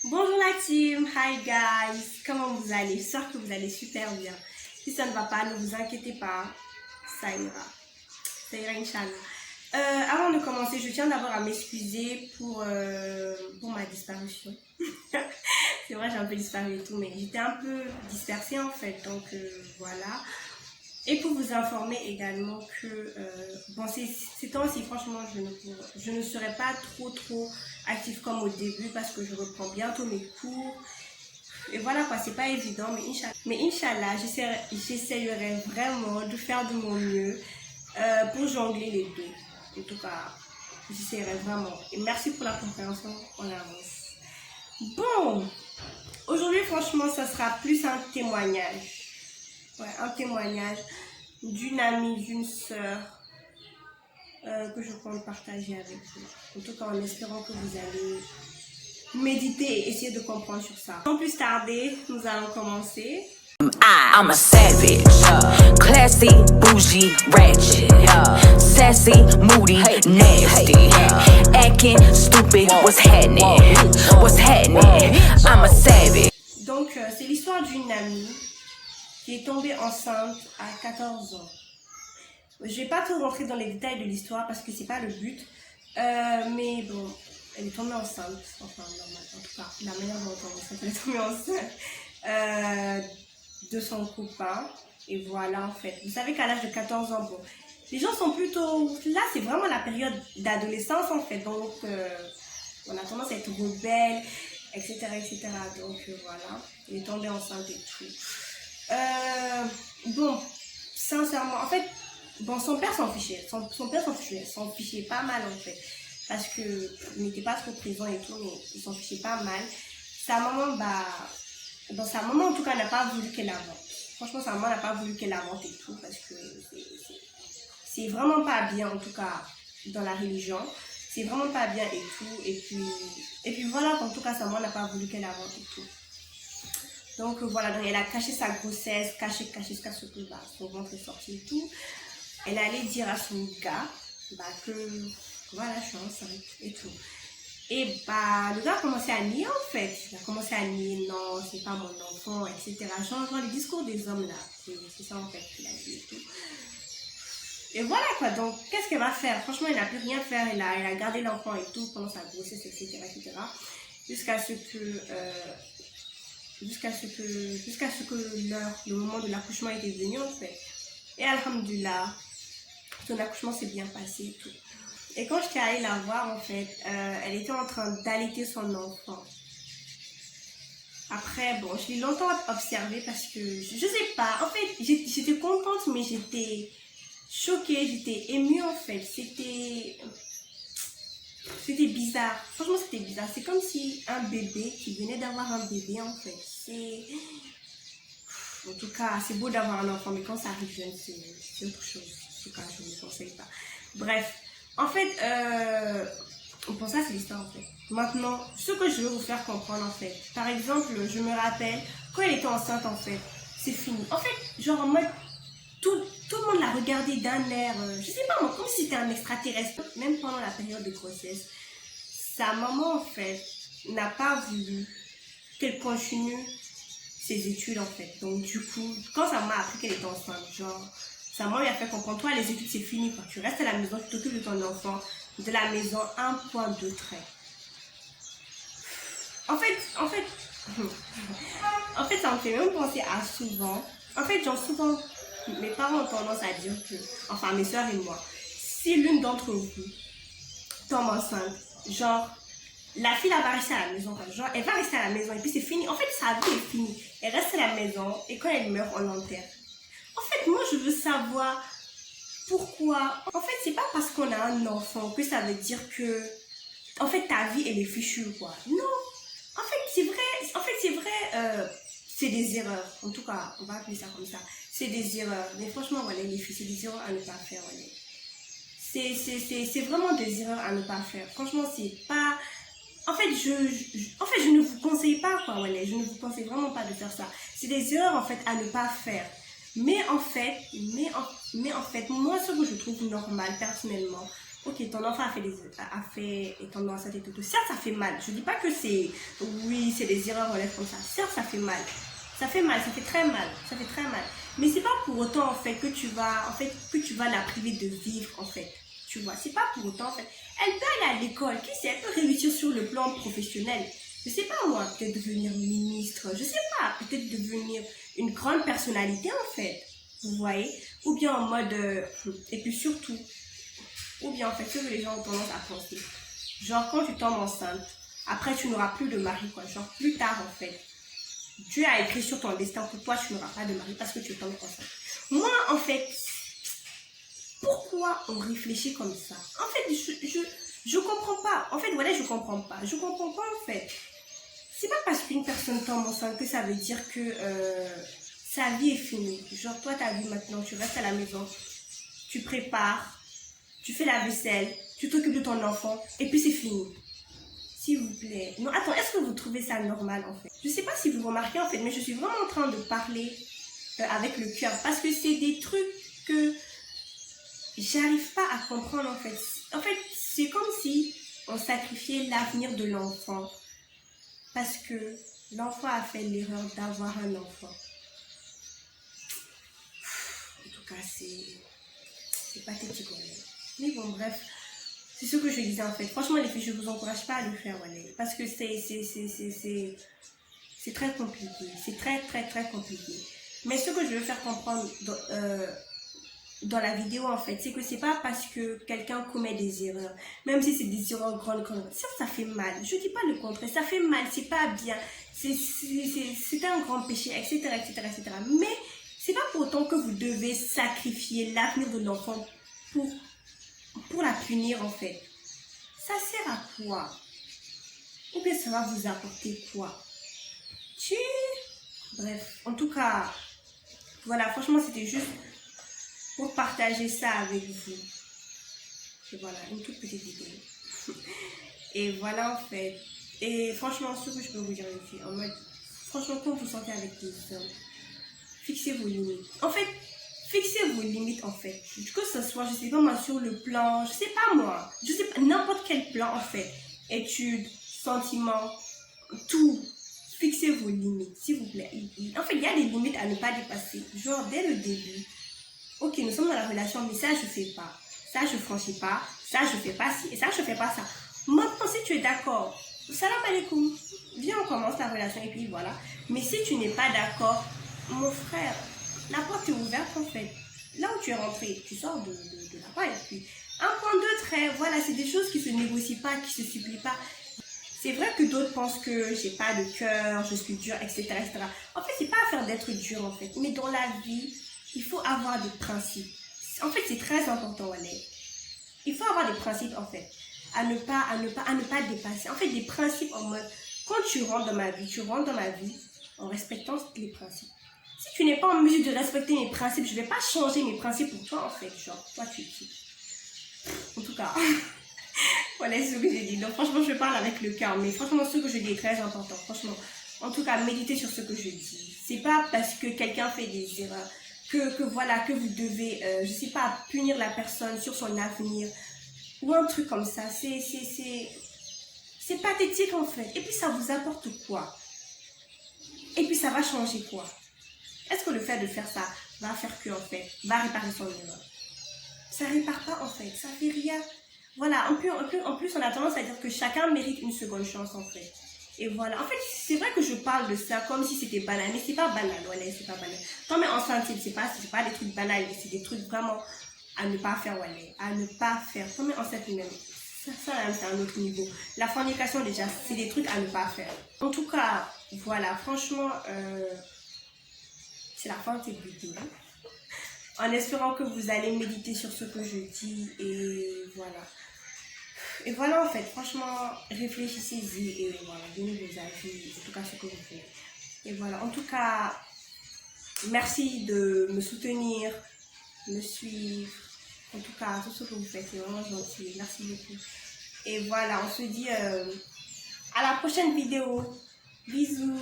Bonjour la team, hi guys, comment vous allez? J'espère que vous allez super bien. Si ça ne va pas, ne vous inquiétez pas, ça ira. Ça ira, Inch'Allah. Avant de commencer, je tiens d'abord à m'excuser pour ma disparition. C'est vrai, j'ai un peu disparu et tout, mais j'étais un peu dispersée en fait, donc voilà. Et pour vous informer également que bon, ces temps-ci, franchement, je ne serai pas trop active comme au début parce que je reprends bientôt mes cours. Et voilà quoi, c'est pas évident, mais Inch'Allah, j'essayerai vraiment de faire de mon mieux pour jongler les deux. En tout cas, j'essayerai vraiment. Et merci pour la compréhension en avance. Bon, aujourd'hui, franchement, ça sera plus un témoignage. Ouais, un témoignage d'une amie, d'une sœur que je compte partager avec vous. En tout cas, en espérant que vous allez méditer et essayer de comprendre sur ça. Sans plus tarder, nous allons commencer. I'm a savage, classy, bougie, ratchet, sassy, moody, nasty, acting stupid. What's happening? What's happening? I'm a savage. Donc, c'est l'histoire d'une amie qui est tombée enceinte à 14 ans. Je vais pas trop rentrer dans les détails de l'histoire parce que c'est pas le but, mais bon, elle est tombée enceinte, enfin normal, en tout cas, la manière dont elle est tombée enceinte de son copain, et voilà en fait. Vous savez qu'à l'âge de 14 ans, bon, les gens sont plutôt, là c'est vraiment la période d'adolescence en fait, donc on a tendance à être rebelle, etc. Donc voilà, elle est tombée enceinte et tout. Bon, sincèrement, en fait, bon, son père s'en fichait. Son père s'en fichait pas mal en fait. Parce qu'il n'était pas trop présent et tout, mais il s'en fichait pas mal. Sa maman, sa maman en tout cas n'a pas voulu qu'elle avorte. Franchement, sa maman n'a pas voulu qu'elle avorte et tout, parce que c'est vraiment pas bien en tout cas dans la religion. C'est vraiment pas bien et tout. Et puis voilà, en tout cas, sa maman n'a pas voulu qu'elle avorte et tout. Donc voilà, donc elle a caché sa grossesse, caché jusqu'à ce que son ventre est sorti et tout. Elle allait dire à son gars que voilà, je suis enceinte et tout. Et le gars a commencé à nier en fait. Il a commencé à nier, non, c'est pas mon enfant, etc. Genre les discours des hommes là, c'est ça en fait qu'il a dit et tout. Et voilà quoi, donc qu'est-ce qu'elle va faire? Franchement, elle n'a plus rien faire. Elle a gardé l'enfant et tout pendant sa grossesse, etc. Jusqu'à ce que le moment de l'accouchement était venu en fait. Et alhamdoulilah, son accouchement s'est bien passé et tout. Et quand j'étais allée la voir en fait, elle était en train d'allaiter son enfant. Après, bon, je l'ai longtemps observée parce que, je sais pas, en fait, j'étais contente mais j'étais choquée, j'étais émue en fait. C'était bizarre, franchement c'était bizarre. C'est comme si un bébé qui venait d'avoir un bébé en fait. En tout cas, c'est beau d'avoir un enfant, mais quand ça arrive jeune, c'est autre chose. En tout cas, je ne vous conseille pas. Bref, en fait, pour ça, c'est l'histoire en fait. Maintenant, ce que je veux vous faire comprendre en fait. Par exemple, je me rappelle, quand elle était enceinte en fait, c'est fini. En fait, genre en mode, tout le monde l'a regardé d'un air, je sais pas moi, comme si c'était un extraterrestre. Même pendant la période de grossesse, sa maman en fait n'a pas voulu qu'elle continue ses études en fait. Donc du coup, quand sa maman a appris qu'elle était enceinte, genre, sa maman lui a fait comprendre, toi les études c'est fini quoi. Tu restes à la maison, tu t'occupes de ton enfant, de la maison, un point, deux traits. En fait, ça me fait même penser à souvent. En fait, genre souvent, mes parents ont tendance à dire que, enfin mes soeurs et moi, si l'une d'entre vous tombe enceinte, genre, la fille elle va rester à la maison, quoi. Genre elle va rester à la maison et puis c'est fini. En fait, sa vie est finie. Elle reste à la maison et quand elle meurt, on l'enterre. En fait, moi je veux savoir pourquoi. En fait, c'est pas parce qu'on a un enfant que ça veut dire que, en fait, ta vie elle est fichue, quoi. Non. En fait, c'est vrai, c'est des erreurs. En tout cas, on va appeler ça comme ça. C'est des erreurs. Mais franchement, voilà, les filles, c'est des erreurs à ne pas faire, voilà. C'est vraiment des erreurs à ne pas faire. Franchement, c'est pas... En fait, je ne vous conseille pas, quoi, voilà. Je ne vous conseille vraiment pas de faire ça. C'est des erreurs, en fait, à ne pas faire. Mais en fait, moi, ce que je trouve normal, personnellement, Ok, ton enfant est tombé enceinte et tout. Certes, ça fait mal. Je dis pas que c'est, oui, c'est des erreurs, relève comme ça. Certes, ça fait mal. Ça fait mal, ça fait très mal. Ça fait très mal. Mais c'est pas pour autant, en fait, que tu vas la priver de vivre, en fait. Tu vois, c'est pas pour autant, en fait. Elle peut aller à l'école. Qui sait, elle peut réussir sur le plan professionnel. Je sais pas, moi, peut-être devenir ministre. Je sais pas, peut-être devenir une grande personnalité, en fait. Vous voyez? Ou bien en mode, et puis surtout, ou bien en fait, ce que les gens ont tendance à penser. Genre, quand tu tombes enceinte, après tu n'auras plus de mari, quoi. Genre, plus tard, en fait, Dieu a écrit sur ton destin que toi, tu n'auras pas de mari parce que tu tombes enceinte. Moi, en fait, pourquoi on réfléchit comme ça? En fait, je comprends pas. En fait, voilà, je comprends pas. Je comprends pas, en fait. C'est pas parce qu'une personne tombe enceinte que ça veut dire que sa vie est finie. Genre, toi, ta vie maintenant, tu restes à la maison, tu prépares, tu fais la vaisselle, tu t'occupes de ton enfant, et puis c'est fini. S'il vous plaît. Non, attends, est-ce que vous trouvez ça normal, en fait? Je sais pas si vous remarquez, en fait, mais je suis vraiment en train de parler avec le cœur, parce que c'est des trucs que j'arrive pas à comprendre, en fait. En fait, c'est comme si on sacrifiait l'avenir de l'enfant, parce que l'enfant a fait l'erreur d'avoir un enfant. En tout cas, c'est pathétique, ouais. Mais bon, bref. C'est ce que je disais en fait. Franchement, les filles, je ne vous encourage pas à le faire, ouais, parce que c'est très compliqué. C'est très, très, très compliqué. Mais ce que je veux faire comprendre dans la vidéo, en fait, c'est que c'est pas parce que quelqu'un commet des erreurs, même si c'est des erreurs grandes, ça fait mal. Je dis pas le contraire, ça fait mal, c'est pas bien. C'est un grand péché, etc., etc., etc. Mais c'est pas pour autant que vous devez sacrifier l'avenir de l'enfant pour la punir, en fait. Ça sert à quoi? Ou bien ça va vous apporter quoi? Bref, en tout cas, voilà, franchement, c'était juste pour partager ça avec vous. Et voilà, une toute petite vidéo. Et voilà, en fait. Et franchement, ce que je peux vous dire, les filles, en mode, franchement, quand vous sentez avec des hommes, fixez vos limites. En fait, fixez vos limites, en fait. Que ce soit, je sais pas moi, sur le plan, je sais pas moi, je sais pas, n'importe quel plan, en fait. Études, sentiments, tout. Fixez vos limites, s'il vous plaît. En fait, il y a des limites à ne pas dépasser. Genre, dès le début, ok, nous sommes dans la relation, mais ça, je fais pas. Ça, je franchis pas. Ça, je fais pas ci. Et ça, je fais pas ça. Maintenant, si tu es d'accord, salam alaikum. Viens, on commence la relation et puis voilà. Mais si tu n'es pas d'accord, mon frère, la porte est ouverte en fait. Là où tu es rentré, tu sors de là-bas et puis un point deux traits, voilà, c'est des choses qui se négocient pas, qui se supplient pas. C'est vrai que d'autres pensent que j'ai pas de cœur, je suis dure, etc., etc. En fait, c'est pas affaire d'être dur en fait. Mais dans la vie, il faut avoir des principes. En fait, c'est très important, Wallet. Il faut avoir des principes en fait. À ne pas dépasser. En fait, des principes en mode, quand tu rentres dans ma vie, tu rentres dans ma vie en respectant les principes. Si tu n'es pas en mesure de respecter mes principes, je ne vais pas changer mes principes pour toi en fait. Genre, toi tu es qui? En tout cas, voilà ce que j'ai dit. Donc franchement, je parle avec le cœur, mais franchement, ce que je dis est très important. Franchement, en tout cas, méditez sur ce que je dis. C'est pas parce que quelqu'un fait des erreurs que vous devez, je sais pas, punir la personne sur son avenir ou un truc comme ça. C'est pathétique en fait. Et puis ça vous apporte quoi? Et puis ça va changer quoi? Est-ce que le fait de faire ça va faire que en fait, va réparer son erreur? Ça répare pas en fait, ça fait rien. Voilà, en plus on a tendance à dire que chacun mérite une seconde chance en fait. Et voilà, en fait c'est vrai que je parle de ça comme si c'était banal, mais c'est pas banal, voilà, c'est pas banal. Tomber enceinte, c'est pas des trucs banals, c'est des trucs vraiment à ne pas faire, voilà, à ne pas faire. Tomber enceinte même, ça c'est un autre niveau. La fornication déjà, c'est des trucs à ne pas faire. En tout cas, voilà, franchement, c'est la fin de cette vidéo. En espérant que vous allez méditer sur ce que je dis et voilà. Et voilà en fait, franchement, réfléchissez-y et voilà, donnez vos avis, en tout cas ce que vous faites. Et voilà, en tout cas, merci de me soutenir, me suivre. En tout cas, tout ce que vous faites, c'est vraiment gentil. Merci beaucoup. Et voilà, on se dit à la prochaine vidéo. Bisous.